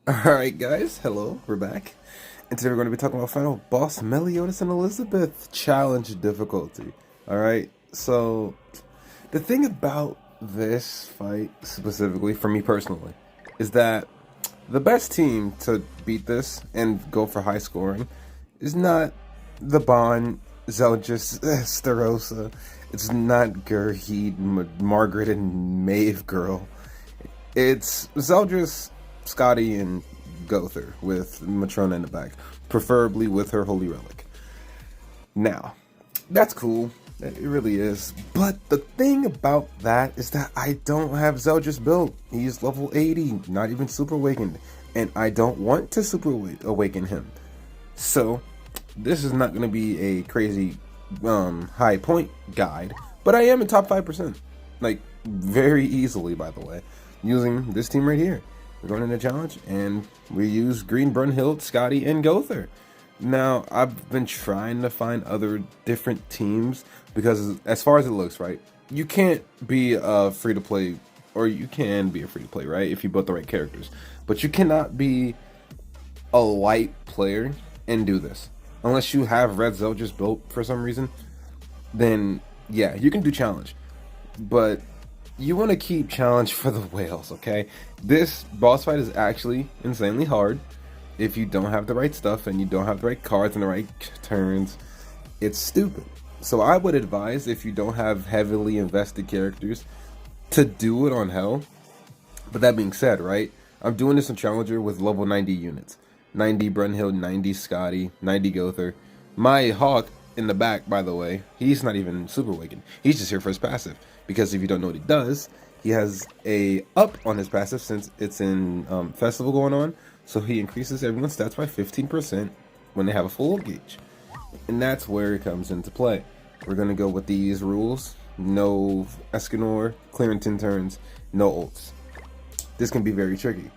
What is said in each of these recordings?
Alright guys, hello, we're back. And today we're going to be talking about final boss Meliodas and Elizabeth challenge difficulty. Alright, so the thing about this fight specifically, for me personally, is that the best team to beat this and go for high scoring is not the Bond, Zeldris, Starosa. It's not Gurheed, Margaret, and Maeve Girl. It's Zeldris, Scotty, and Gother with Matrona in the back, preferably with her Holy Relic. Now, that's cool. It really is. But the thing about that is that I don't have Zeldris built. He's level 80, not even Super Awakened. And I don't want to Super Awaken him. So, this is not going to be a crazy high point guide. But I am in top 5%. Like, very easily, by the way, using this team right here. We're going in a challenge, and we use Green, Brunhild, Scotty, and Gother. Now, I've been trying to find other different teams, because as far as it looks, right, you can't be a free-to-play, or you can be a free-to-play, right, if you build the right characters. But you cannot be a light player and do this. Unless you have Red Zeldris built for some reason, then, yeah, you can do challenge. But you want to keep challenge for the whales, okay? This boss fight is actually insanely hard if you don't have the right stuff and you don't have the right cards and the right turns. It's stupid. So I would advise, if you don't have heavily invested characters, to do it on hell. But that being said, right, I'm doing this in Challenger with level 90 units. 90 Brunhild, 90 Scotty, 90 Gother. My Hawk in the back, by the way, he's not even Super Awakened. He's just here for his passive. Because if you don't know what he does, he has a up on his passive since it's in festival going on. So he increases everyone's stats by 15% when they have a full gauge. And that's where it comes into play. We're going to go with these rules. No Escanor, clearing 10 turns, no ults. This can be very tricky.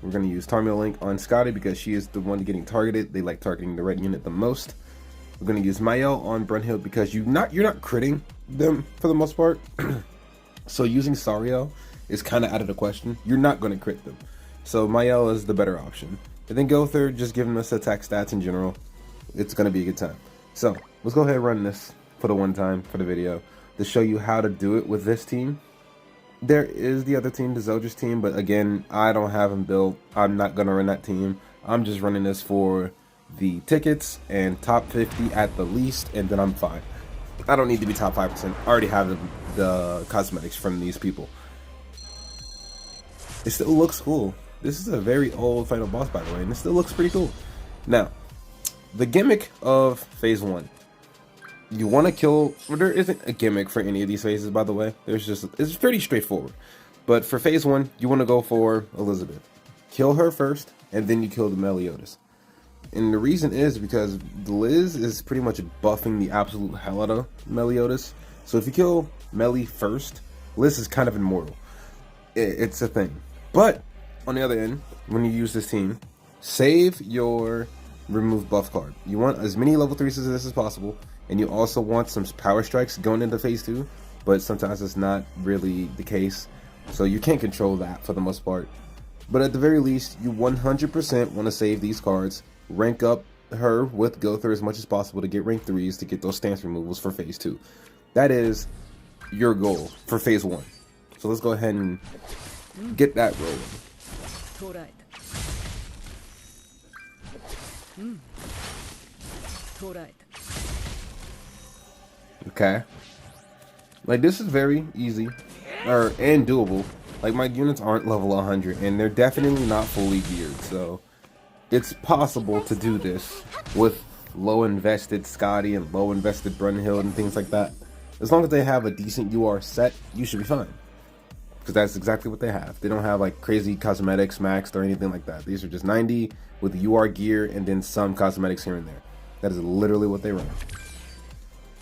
We're going to use Tarmiel Link on Scotty because she is the one getting targeted. They like targeting the red unit the most. We're going to use Mael on Brunhild because you're not critting them for the most part. So using Sariel is kind of out of the question. You're not going to crit them. So Mael is the better option. And then Gother, just giving us attack stats in general. It's going to be a good time. So let's go ahead and run this for the one time for the video to show you how to do it with this team. There is the other team, the Zeldris team, but again, I don't have them built. I'm not going to run that team. I'm just running this for the tickets and top 50 at the least, and then I'm fine. I don't need to be top 5%. I already have the cosmetics from these people. It still looks cool. This is a very old final boss, by the way, and it still looks pretty cool. Now, the gimmick of phase 1. You want to kill, well, there isn't a gimmick for any of these phases, by the way. It's pretty straightforward. But for phase 1, you want to go for Elizabeth. Kill her first, and then you kill the Meliodas. And the reason is because Liz is pretty much buffing the absolute hell out of Meliodas. So if you kill Meli first, Liz is kind of immortal. It's a thing. But on the other end, when you use this team, save your remove buff card. You want as many level 3s as this as possible. And you also want some power strikes going into phase 2. But sometimes it's not really the case. So you can't control that for the most part. But at the very least, you 100% want to save these cards. Rank up her with Gother as much as possible to get rank 3s to get those stance removals for phase 2. That is your goal for phase 1. So let's go ahead and get that rolling. Okay. Like, this is very easy and doable. Like, my units aren't level 100 and they're definitely not fully geared, so it's possible to do this with low invested Scotty and low invested Brunhild and things like that. As long as they have a decent UR set, you should be fine. Because that's exactly what they have. They don't have like crazy cosmetics maxed or anything like that. These are just 90 with UR gear and then some cosmetics here and there. That is literally what they run.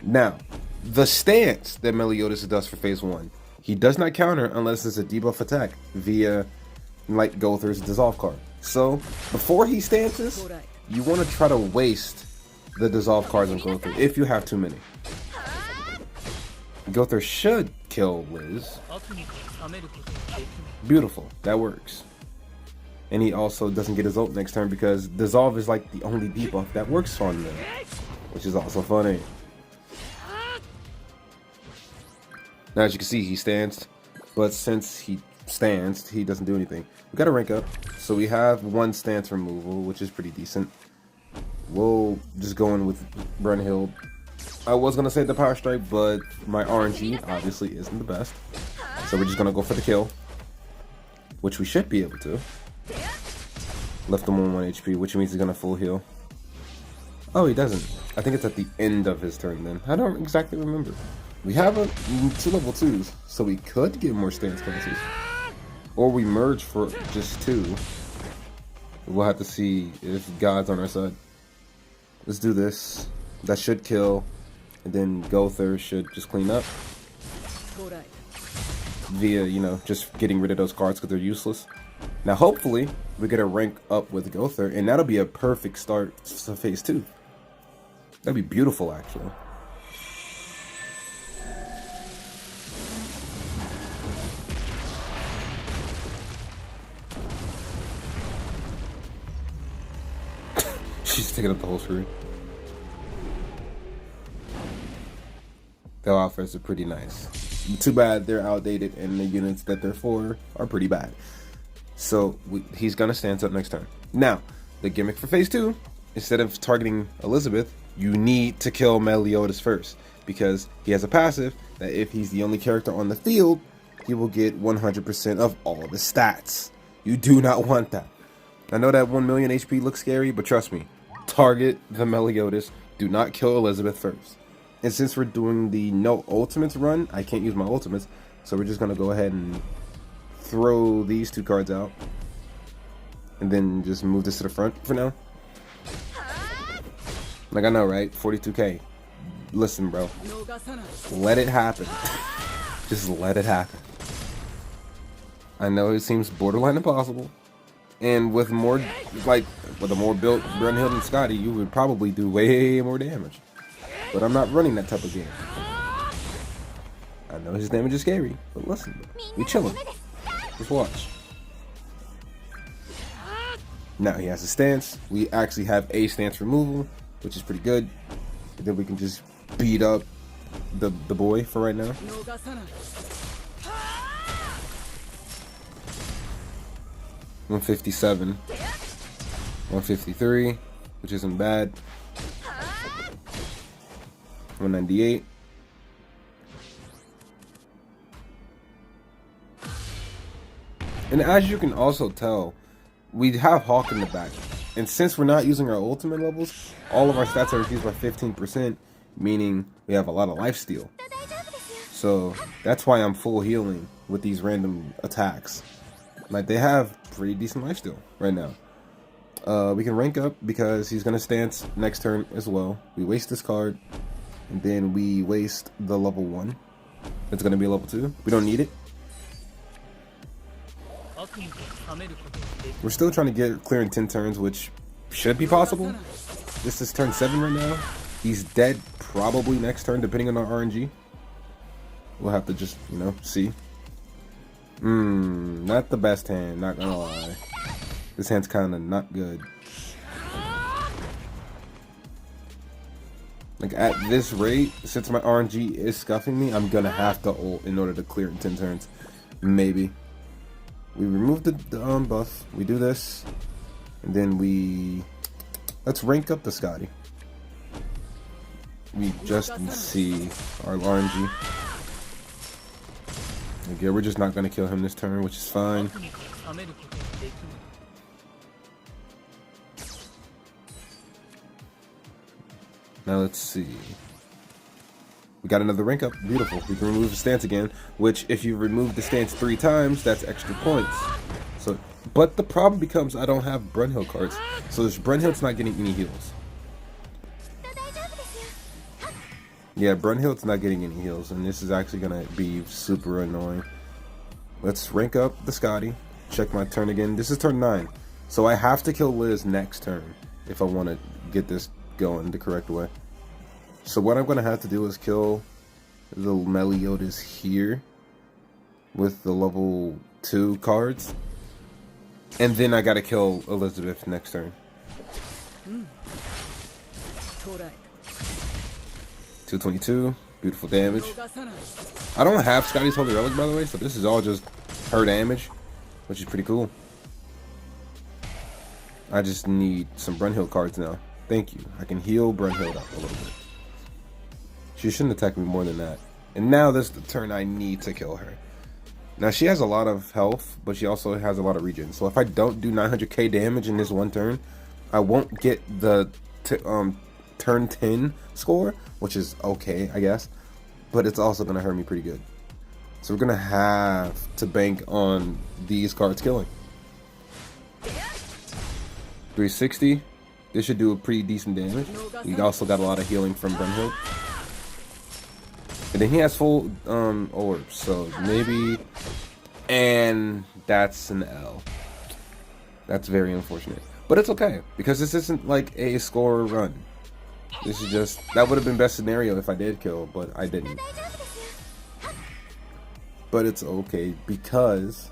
Now, the stance that Meliodas does for phase 1. He does not counter unless it's a debuff attack via like Gother's dissolve card. So before he stances, you want to try to waste the dissolve cards on Gother if you have too many. Gother should kill Liz. Beautiful, that works. And he also doesn't get his ult next turn because Dissolve is like the only debuff that works on them, which is also funny. Now, as you can see, he stands, but since he stands, he doesn't do anything. We got to rank up, so we have 1 stance removal, which is pretty decent. We'll just go in with Brunhild. I was going to say the Power Strike, but my RNG obviously isn't the best. So we're just going to go for the kill, which we should be able to. Left him on 1 HP, which means he's going to full heal. Oh, he doesn't. I think it's at the end of his turn then. I don't exactly remember. We have 2 level 2s, so we could get more stance cancels. Or we merge for just 2. We'll have to see if God's on our side. Let's do this. That should kill. And then Gother should just clean up. Via, you know, just getting rid of those cards because they're useless. Now, hopefully, we get a rank up with Gother, and that'll be a perfect start to phase 2. That'd be beautiful, actually. She's taking up the whole screen. The offers are pretty nice. Too bad they're outdated and the units that they're for are pretty bad. So he's gonna stand up next turn. Now, the gimmick for phase 2, instead of targeting Elizabeth, you need to kill Meliodas first, because he has a passive that if he's the only character on the field, he will get 100% of all the stats. You do not want that. I know that 1 million HP looks scary, but trust me, target the Meliodas. Do not kill Elizabeth first. And since we're doing the no ultimates run, I can't use my ultimates, so we're just gonna go ahead and throw these 2 cards out, and then just move this to the front for now. Like, I know, right? 42k. Listen, bro. Let it happen. Just let it happen. I know it seems borderline impossible. And with more, like, with a more built Brunhild and Scotty, you would probably do way more damage. But I'm not running that type of game. I know his damage is scary, but listen, we chillin'. Just watch. Now he has a stance. We actually have a stance removal, which is pretty good. And then we can just beat up the boy for right now. $157, 153, which isn't bad. 198. And as you can also tell, we have Hawk in the back. And since we're not using our ultimate levels, all of our stats are reduced by 15%, meaning we have a lot of lifesteal. So that's why I'm full healing with these random attacks. Like, they have pretty decent lifesteal right now. We can rank up because he's going to stance next turn as well. We waste this card, and then we waste the level 1. It's going to be a level 2. We don't need it. We're still trying to get clear in 10 turns, which should be possible. This is turn 7 right now. He's dead probably next turn, depending on our RNG. We'll have to just, you know, see. Not the best hand, not gonna lie. This hand's kind of not good. Like, at this rate, since my RNG is scuffing me, I'm gonna have to ult in order to clear in 10 turns. Maybe. We remove the buff, we do this, and then let's rank up the Scotty. We just see our RNG. Again, we're just not going to kill him this turn, which is fine. Now let's see. We got another rank up. Beautiful. We can remove the stance again, which if you remove the stance 3 times, that's extra points. So, but the problem becomes I don't have Brunhild cards. So this Brunhild's not getting any heals. Yeah, Brunhild's not getting any heals, and this is actually going to be super annoying. Let's rank up the Scotty. Check my turn again. This is turn 9. So I have to kill Liz next turn if I want to get this going the correct way. So what I'm going to have to do is kill the Meliodas here with the level 2 cards. And then I gotta kill Elizabeth next turn. 222, beautiful damage. I don't have Scotty's Holy Relic, by the way, so this is all just her damage, which is pretty cool. I just need some Brunhild cards now. Thank you. I can heal Brunhild up a little bit. She shouldn't attack me more than that. And now this is the turn I need to kill her. Now she has a lot of health, but she also has a lot of regen. So if I don't do 900k damage in this one turn, I won't get the turn 10 score, which is okay, I guess. But it's also going to hurt me pretty good. So we're going to have to bank on these cards killing. 360. This should do a pretty decent damage. We also got a lot of healing from Brunhild. And then he has full orbs, so maybe, and that's an L. That's very unfortunate, but it's okay because this isn't like a score run. This is just, that would have been best scenario if I did kill, but I didn't. But it's okay because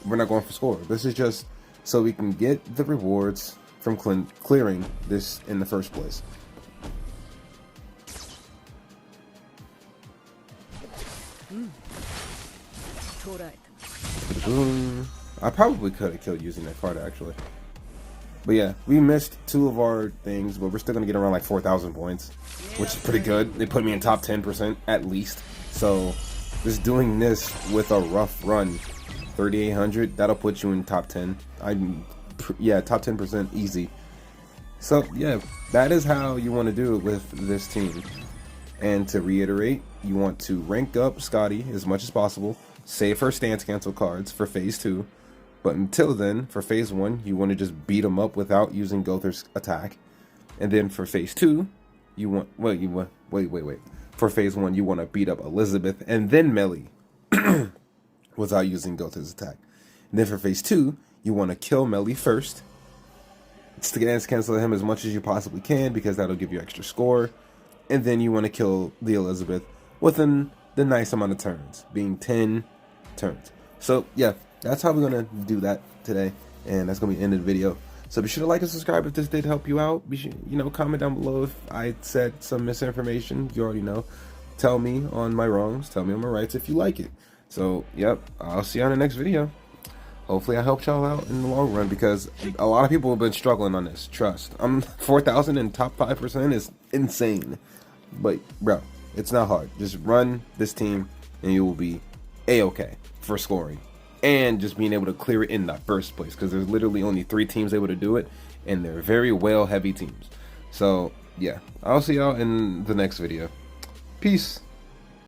we're not going for score. This is just so we can get the rewards from clearing this in the first place. I probably could have killed using that card actually. But yeah, we missed 2 of our things, but we're still going to get around like 4,000 points, which is pretty good. They put me in top 10% at least. So just doing this with a rough run, 3,800, that'll put you in top 10. Yeah, top 10% easy. So yeah, that is how you want to do it with this team. And to reiterate, you want to rank up Scotty as much as possible, save her stance cancel cards for phase 2. But until then, for phase 1, you want to just beat him up without using Gother's attack. And then for phase 2, you want, wait. For phase 1, you want to beat up Elizabeth and then Melee without using Gother's attack. And then for phase 2, you want to kill Melee first. Stance cancel him as much as you possibly can because that'll give you extra score. And then you want to kill the Elizabeth within the nice amount of turns, being 10 turns. So yeah, that's how we're going to do that today. And that's going to be the end of the video. So be sure to like and subscribe if this did help you out. Be sure, comment down below if I said some misinformation. You already know. Tell me on my wrongs. Tell me on my rights if you like it. So, yep, I'll see you on the next video. Hopefully I helped y'all out in the long run because a lot of people have been struggling on this. Trust. 4,000 in top 5% is insane. But, bro, it's not hard. Just run this team and you will be A-okay for scoring. And just being able to clear it in the first place. Because there's literally only 3 teams able to do it. And they're very well heavy teams. So, yeah. I'll see y'all in the next video. Peace.